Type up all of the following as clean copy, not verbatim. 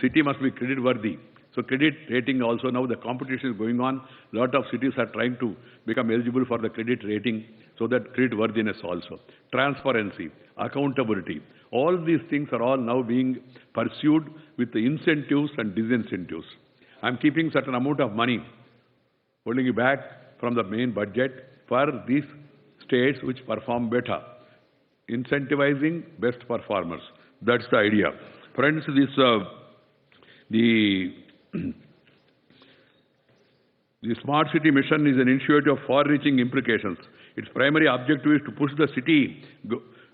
City must be credit worthy. So credit rating also, now the competition is going on. A lot of cities are trying to become eligible for the credit rating, so that credit worthiness also. Transparency, accountability, all these things are all now being pursued with the incentives and disincentives. I'm keeping certain amount of money, holding it back from the main budget for these states which perform better. Incentivizing best performers. That's the idea. Friends, the Smart City Mission is an initiative of far-reaching implications. Its primary objective is to push the city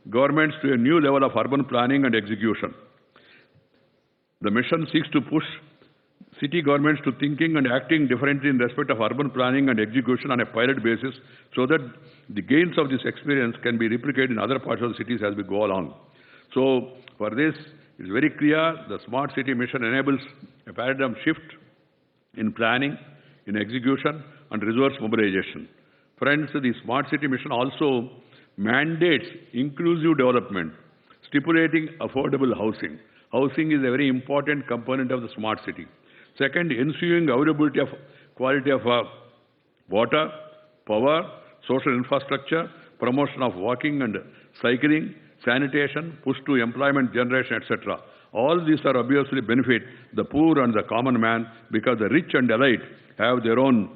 governments to a new level of urban planning and execution. The mission seeks to push city governments to thinking and acting differently in respect of urban planning and execution on a pilot basis, so that the gains of this experience can be replicated in other parts of the cities as we go along. So, for this, it's very clear the Smart City Mission enables a paradigm shift in planning, in execution, and resource mobilization. Friends, the Smart City Mission also mandates inclusive development, stipulating affordable housing. Housing is a very important component of the smart city. Second, ensuring availability of quality of water, power, social infrastructure, promotion of walking and cycling, sanitation, push to employment generation, etc. All these are obviously benefit the poor and the common man, because the rich and elite have their own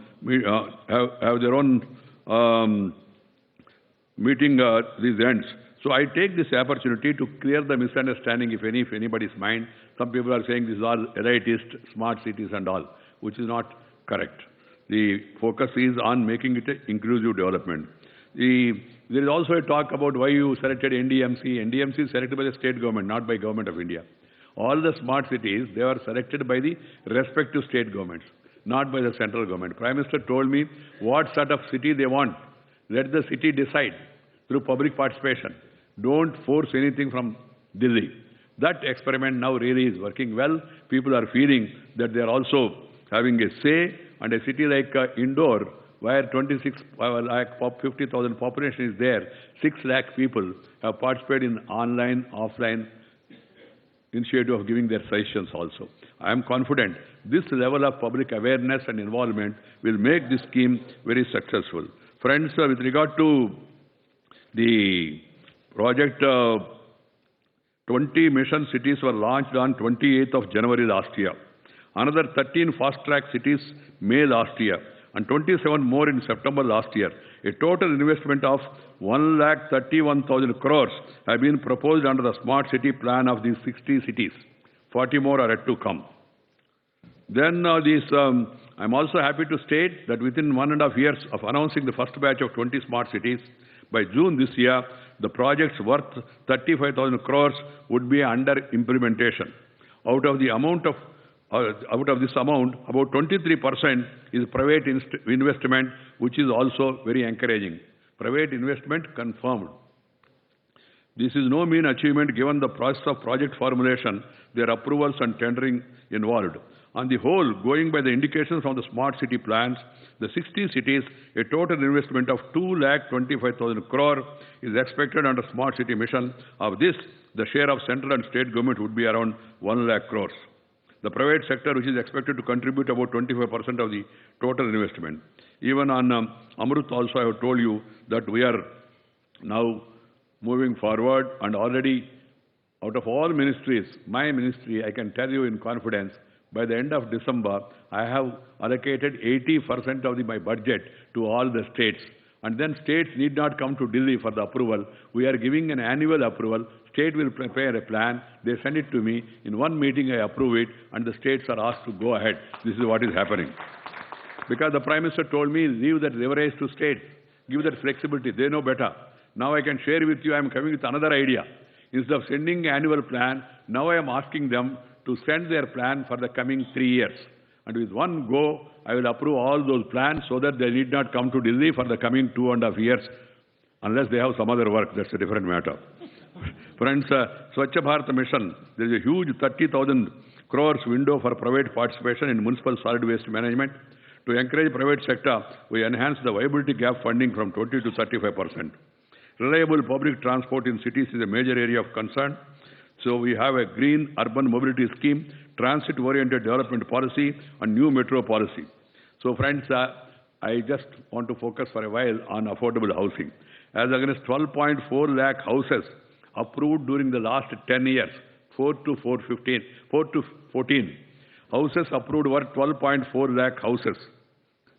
meeting these ends. So I take this opportunity to clear the misunderstanding, if anybody's mind. Some people are saying these are elitist, smart cities and all, which is not correct. The focus is on making it an inclusive development. There is also a talk about why you selected NDMC. NDMC is selected by the state government, not by Government of India. All the smart cities, they are selected by the respective state governments, not by the central government. Prime Minister told me what sort of city they want. Let the city decide through public participation. Don't force anything from Delhi. That experiment now really is working well. People are feeling that they are also having a say, and a city like Indore, where 50,000 population is there, 6 lakh people have participated in online, offline initiative of giving their suggestions also. I am confident this level of public awareness and involvement will make this scheme very successful. Friends, with regard to the project, 20 mission cities were launched on 28th of January last year. Another 13 fast-track cities May last year, and 27 more in September last year. A total investment of 1,31,000 crores have been proposed under the Smart City Plan of these 60 cities. 40 more are yet to come. Then I'm also happy to state that within 1.5 years of announcing the first batch of 20 smart cities, by June this year, the projects worth 35,000 crores would be under implementation. Out of this amount, about 23% is private investment, which is also very encouraging. Private investment confirmed. This is no mean achievement given the process of project formulation, their approvals and tendering involved. On the whole, going by the indications from the smart city plans, the 60 cities, a total investment of 2,25,000 crore is expected under smart city mission. Of this, the share of central and state government would be around 1 lakh crores. The private sector, which is expected to contribute about 25% of the total investment. Even on Amrut also, I have told you that we are now moving forward, and already out of all ministries, my ministry, I can tell you in confidence, by the end of December, I have allocated 80% of my budget to all the states. And then states need not come to Delhi for the approval. We are giving an annual approval. State will prepare a plan. They send it to me. In one meeting, I approve it, and the states are asked to go ahead. This is what is happening. Because the Prime Minister told me, leave that leverage to states. Give that flexibility. They know better. Now I can share with you, I am coming with another idea. Instead of sending an annual plan, now I am asking them to send their plan for the coming 3 years. And with one go, I will approve all those plans so that they need not come to Delhi for the coming 2.5 years, unless they have some other work. That's a different matter. Friends, Swachh Bharat Mission, there is a huge 30,000 crores window for private participation in municipal solid waste management. To encourage private sector, we enhance the viability gap funding from 20 to 35%. Reliable public transport in cities is a major area of concern. So we have a green urban mobility scheme transit-oriented development policy, and new metro policy. So, friends, I just want to focus for a while on affordable housing. As against 12.4 lakh houses approved during the last 10 years, 4 to 14. Houses approved were 12.4 lakh houses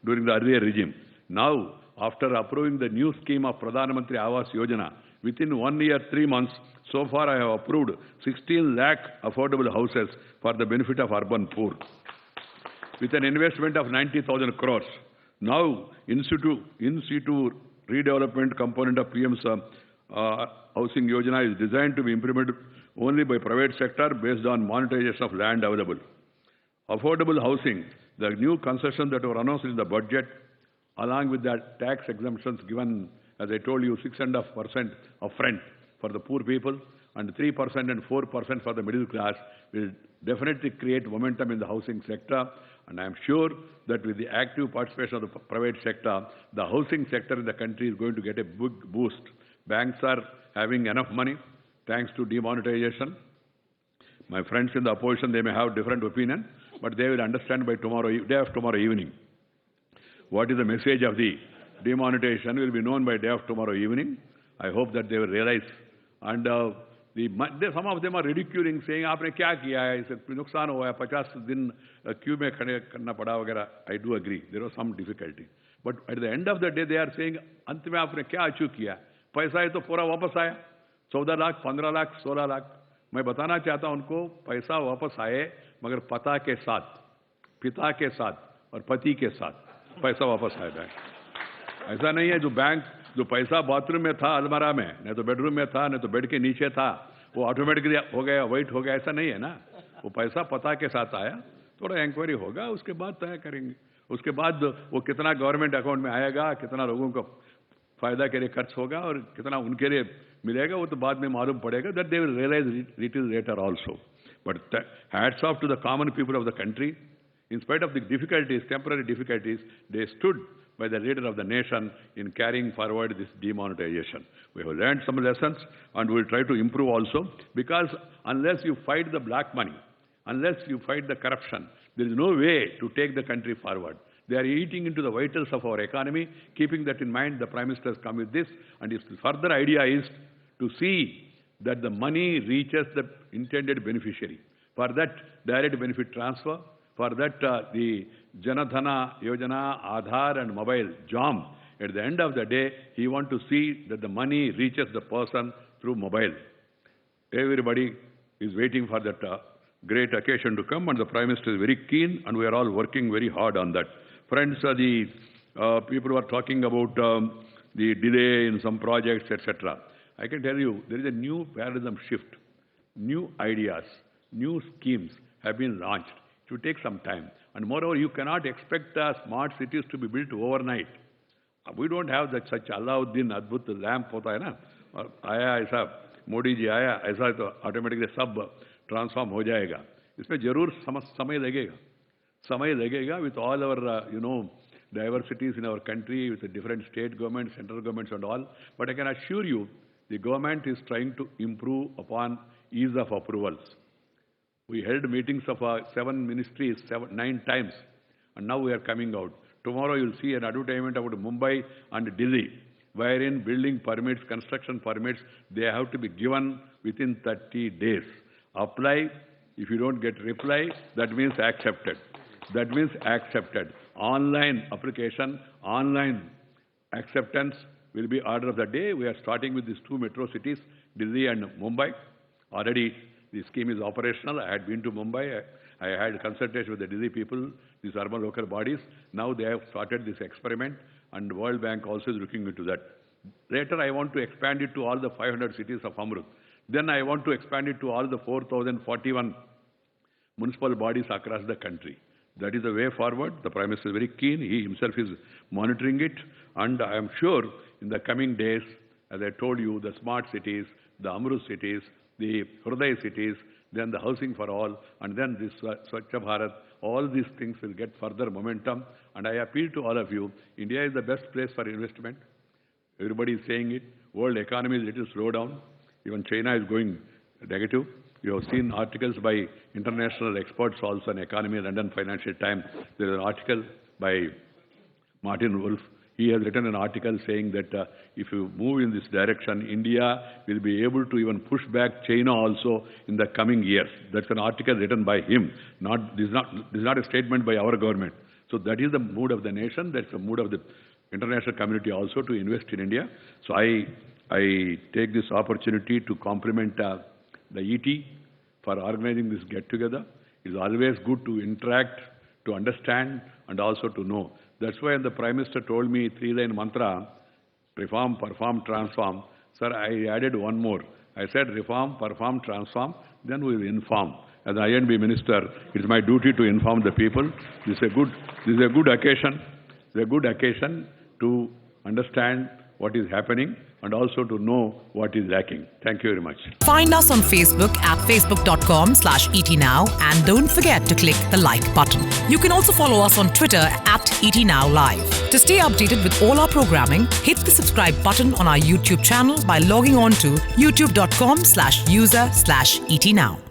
during the earlier regime. Now, after approving the new scheme of Pradhan Mantri Awas Yojana, within 1 year, 3 months, so far I have approved 16 lakh affordable houses for the benefit of urban poor, with an investment of 90,000 crores. Now, in situ redevelopment component of PM's housing Yojana is designed to be implemented only by private sector based on monetization of land available. Affordable housing, the new concessions that were announced in the budget, along with the tax exemptions given, as I told you, 6.5% upfront for the poor people and 3% and 4% for the middle class, will definitely create momentum in the housing sector. And I am sure that with the active participation of the private sector, the housing sector in the country is going to get a big boost. Banks are having enough money thanks to demonetization. My friends in the opposition, they may have different opinion, but they will understand by day of tomorrow evening. What is the message of the demonetization will be known by day of tomorrow evening. I hope that they will realize. And some of them are ridiculing, saying, "Aapne kya kiya hai? Isse nuksan hua hai, 50 din queue mein khade karna pada वगैरह." I do agree. There was some difficulty. But at the end of the day, they are saying, "अंत में आपने क्या achieve किया? पैसा है तो पूरा वापस आया. 14 लाख, 15 लाख, 16 लाख." मैं बताना चाहता हूं उनको, पैसा वापस आए, मगर पिता के साथ और पति के साथ पैसा वापस आएगा. ऐसा नहीं है जो पैसा बाथरूम में था अलमारा में, नहीं तो बेडरूम में था, नहीं तो बेड के नीचे था, वो ऑटोमेटिकली हो गया, वाइट हो गया, ऐसा नहीं है ना. वो पैसा पता के साथ आया. थोड़ा इंक्वायरी होगा, उसके बाद तय करेंगे. उसके बाद वो कितना गवर्नमेंट अकाउंट में आएगा, कितना लोगों को फायदा के लिए खर्च होगा और कितना उनके लिए मिलेगा, वो तो बाद में मालूम पड़ेगा. That they will realize it is later also. But hats off to the common people of the country. In spite of the difficulties, temporary difficulties, they stood by the leader of the nation in carrying forward this demonetization. We have learned some lessons and we will try to improve also, because unless you fight the black money, unless you fight the corruption, there is no way to take the country forward. They are eating into the vitals of our economy. Keeping that in mind, the Prime Minister has come with this, and his further idea is to see that the money reaches the intended beneficiary. For that, direct benefit transfer. For that, the Janadhana Yojana, Aadhaar and mobile JOM. At the end of the day, he wants to see that the money reaches the person through mobile. Everybody is waiting for that great occasion to come, and the Prime Minister is very keen, and we are all working very hard on that. Friends, the people who are talking about the delay in some projects, etc. I can tell you, there is a new paradigm shift. New ideas, new schemes have been launched. It will take some time. And moreover, you cannot expect smart cities to be built overnight. We don't have that such Alauddin Adbhut lamp hota hai na. Aaya aisa, Modi ji aaya, aisa to automatically sab transform ho jayega. Isme jarur samay lagega with all our, diversities in our country, with the different state governments, central governments and all. But I can assure you, the government is trying to improve upon ease of approvals. We held meetings of 7 ministries 9 times, and now we are coming out. Tomorrow you will see an advertisement about Mumbai and Delhi, wherein building permits, construction permits, they have to be given within 30 days. Apply. If you don't get reply, that means accepted. That means accepted. Online application, online acceptance will be order of the day. We are starting with these 2 metro cities, Delhi and Mumbai. Already the scheme is operational. I had been to Mumbai. I had consultation with the Delhi people, these urban local bodies. Now they have started this experiment, and World Bank also is looking into that. Later, I want to expand it to all the 500 cities of Amrut. Then I want to expand it to all the 4,041 municipal bodies across the country. That is the way forward. The Prime Minister is very keen. He himself is monitoring it. And I am sure in the coming days, as I told you, the smart cities, the Amrut cities, the Hriday cities, then the housing for all, and then this Swachh Bharat, all these things will get further momentum. And I appeal to all of you, India is the best place for investment. Everybody is saying it. World economy is a little slow down. Even China is going negative. You have seen articles by international experts also on economy, London Financial Times. There is an article by Martin Wolf. He has written an article saying that if you move in this direction, India will be able to even push back China also in the coming years. That's an article written by him. This is not a statement by our government. So that is the mood of the nation. That's the mood of the international community also to invest in India. So I take this opportunity to compliment the ET for organizing this get-together. It is always good to interact, to understand, and also to know. That's why the Prime Minister told me 3-line mantra, reform, perform, transform. Sir, I added one more. I said reform, perform, transform, then we will inform. As an INB minister, it is my duty to inform the people. This is a good occasion. It's a good occasion to understand what is happening and also to know what is lacking. Thank you very much. Find us on Facebook at facebook.com/ETNow and don't forget to click the like button. You can also follow us on Twitter at ETNowLive. To stay updated with all our programming, hit the subscribe button on our YouTube channel by logging on to youtube.com/user/ETNow.